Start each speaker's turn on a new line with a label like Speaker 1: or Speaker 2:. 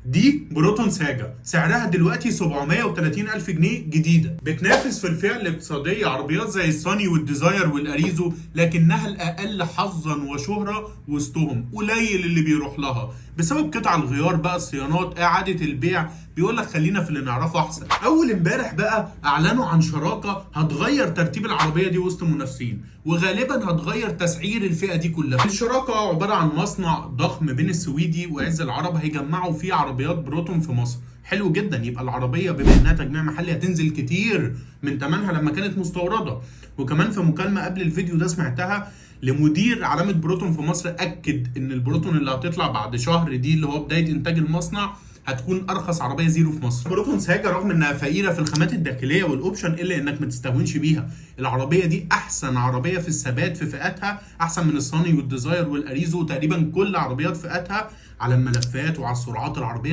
Speaker 1: دي بروتون ساجا، سعرها دلوقتي 730 ألف جنيه جديدة، بتنافس في الفئة الاقتصادية عربيات زي الصاني والديزاير والأريزو، لكنها الأقل حظا وشهرة وسطهم، قليل اللي بيروح لها بسبب قطع الغيار بقى، الصيانات، إعادة البيع. بيقول لك خلينا في اللي نعرفه أحسن. أول امبارح بقى أعلنوا عن شراكة هتغير ترتيب العربية دي وسط منافسين، وغالبا هتغير تسعير الفئة دي كلها. الشراكة عبارة عن مصنع ضخم بين السويدي وعز العرب هيجمعوا فيه عربيات بروتون في مصر. حلو جدا، يبقى العربيه بما انها تجميع محلي هتنزل كتير من ثمنها لما كانت مستورده. وكمان في مكالمه قبل الفيديو ده سمعتها لمدير علامه بروتون في مصر، اكد ان البروتون اللي هتطلع بعد شهر دي اللي هو بدايه انتاج المصنع هتكون ارخص عربيه زيرو في مصر. بروتون ساجا رغم انها فقيره في الخامات الداخليه والاوبشن الا انك ما تستهونش بيها. العربيه دي احسن عربيه في الثبات في فئاتها، احسن من الصاني والديزاير والاريزو، تقريبا كل عربيات فئاتها على الملفات وعلى السرعات. العربيه